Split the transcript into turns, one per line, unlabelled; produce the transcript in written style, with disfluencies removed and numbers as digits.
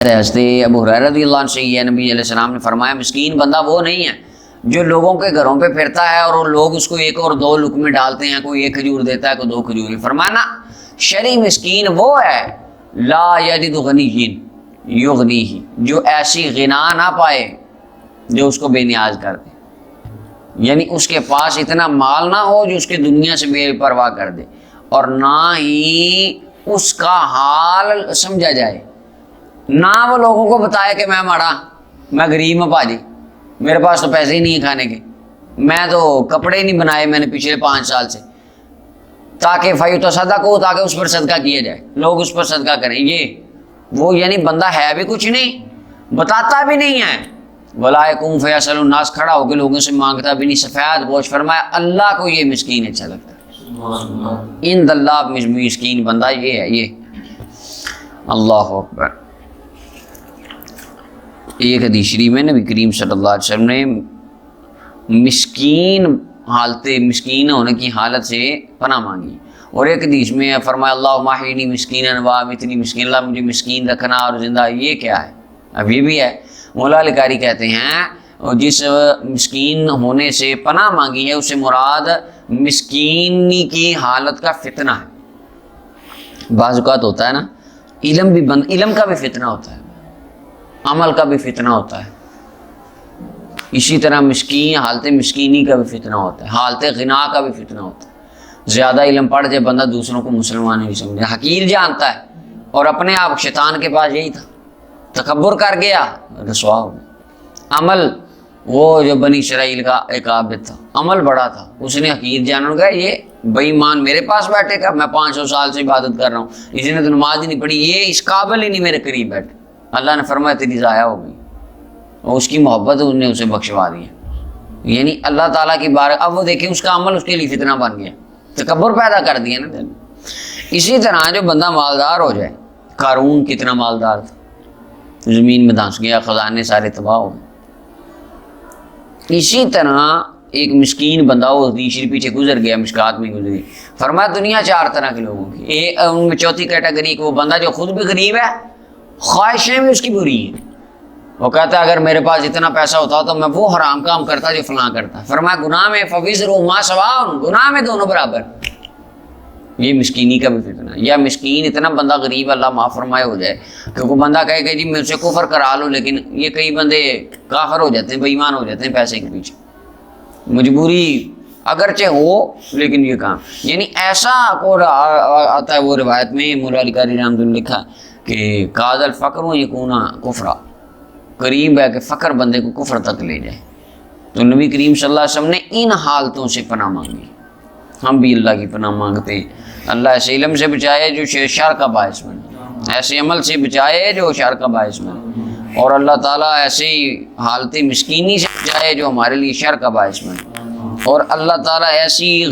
حضرت ابو ہریرہ رضی اللہ عنہ سے یہ نبی علیہ السلام نے فرمایا مسکین بندہ وہ نہیں ہے جو لوگوں کے گھروں پہ پھرتا ہے اور لوگ اس کو ایک اور دو لقمے ڈالتے ہیں، کوئی ایک کھجور دیتا ہے کوئی دو کھجور۔ فرمایا نا شرعی مسکین وہ ہے لا یجد غنی یغنیہ، جو ایسی غنا نہ پائے جو اس کو بے نیاز کر دے، یعنی اس کے پاس اتنا مال نہ ہو جو اس کے دنیا سے بے پرواہ کر دے، اور نہ ہی اس کا حال سمجھا جائے، نہ وہ لوگوں کو بتائے کہ میں ماڑا، میں غریب ہوں پاجی، میرے پاس تو پیسے ہی نہیں ہیں کھانے کے، میں تو کپڑے ہی نہیں بنائے میں نے پچھلے 5 سال سے، تاکہ فیتصدق ہو، تاکہ اس پر صدقہ کیا جائے، لوگ اس پر صدقہ کریں۔ یہ وہ یعنی بندہ ہے بھی کچھ نہیں، بتاتا بھی نہیں ہے، ولا یقوم فیسأل الناس، کھڑا ہو کے لوگوں سے مانگتا بھی نہیں، سفید گوشت۔ فرمایا اللہ کو یہ مسکین اچھا لگتا ہے، ان اللہ مسکین بندہ یہ ہے، یہ اللہ اکبر۔ ایک حدیث شریف میں نبی کریم صلی اللہ علیہ وسلم نے مسکین ہونے کی حالت سے پناہ مانگی، اور ایک حدیث میں فرمایا اللہم احیینی مسکینا وامیتنی مسکین، اللہ مجھے مسکین رکھنا اور زندہ۔ یہ کیا ہے؟ اب یہ بھی ہے۔ مولا علی قاری کہتے ہیں جس مسکین ہونے سے پناہ مانگی ہے اسے مراد مسکینی کی حالت کا فتنہ ہے۔ بعض اوقات ہوتا ہے نا علم کا بھی فتنہ ہوتا ہے، عمل کا بھی فتنہ ہوتا ہے، اسی طرح حالت مسکینی کا بھی فتنہ ہوتا ہے، حالت غنا کا بھی فتنہ ہوتا ہے۔ زیادہ علم پڑھ جائے بندہ دوسروں کو مسلمان نہیں سمجھے، حقیر جانتا ہے، اور اپنے آپ شیطان کے پاس یہی تھا، تکبر کر گیا رسوا ہو گیا۔ عمل وہ جو بنی اسرائیل کا ایک عابد تھا، عمل بڑا تھا، اس نے حقیر جاننے گا یہ بے ایمان میرے پاس بیٹھے گا، میں 500 سال سے عبادت کر رہا ہوں، اس نے تو نماز ہی نہیں پڑھی، یہ اس قابل ہی نہیں میرے قریب بیٹھے۔ اللہ نے فرمایا تیری ضائع ہو گئی، اور اس کی محبت اس نے اسے بخشوا دیا، یعنی اللہ تعالیٰ کی بارک۔ اب وہ دیکھیں اس کا عمل اس کے لیے فتنہ بن گیا، تکبر پیدا کر دیا نا دل میں۔ اسی طرح جو بندہ مالدار ہو جائے، قارون کتنا مالدار تھا، زمین میں دھنس گیا، خزانے سارے تباہ ہو گئے۔ اسی طرح ایک مسکین بندہ، وہ حدیث شریف پیچھے گزر گیا، مشکات میں گزری، فرمایا دنیا 4 طرح کے لوگوں کی، ان میں چوتھی کیٹیگری وہ بندہ جو خود بھی غریب ہے، خواہشیں بھی اس کی بری ہیں، وہ کہتا ہے اگر میرے پاس اتنا پیسہ ہوتا تو میں وہ حرام کام کرتا جو فلاں کرتا۔ فرمایا گناہ میں فوزرہما سواء، گناہ میں دونوں برابر۔ یہ مسکینی کا بھی فتنہ ہے، یا مسکین اتنا بندہ غریب اللہ معاف فرمائے ہو جائے کہ کوئی بندہ کہے کہ جی مجھ سے کفر کرا لو، لیکن یہ کئی بندے کافر ہو جاتے ہیں، بے ایمان ہو جاتے ہیں پیسے کے پیچھے، مجبوری اگرچہ ہو لیکن یہ کام، یعنی ایسا آتا ہے وہ روایت میں مولا علی قاری رحمۃ اللہ لکھا کہ کاد الفقر یکون کفرا، قریب ہے کہ فقر بندے کو کفر تک لے جائے۔ تو نبی کریم صلی اللہ علیہ وسلم نے ان حالتوں سے پناہ مانگی، ہم بھی اللہ کی پناہ مانگتے ہیں۔ اللہ ایسے علم سے بچائے جو شر کا باعث بنے، ایسے عمل سے بچائے جو شر کا باعث بنے، اور اللہ تعالیٰ ایسی حالت مسکینی سے بچائے جو ہمارے لیے شر کا باعث بنے، اور اللہ تعالیٰ ایسی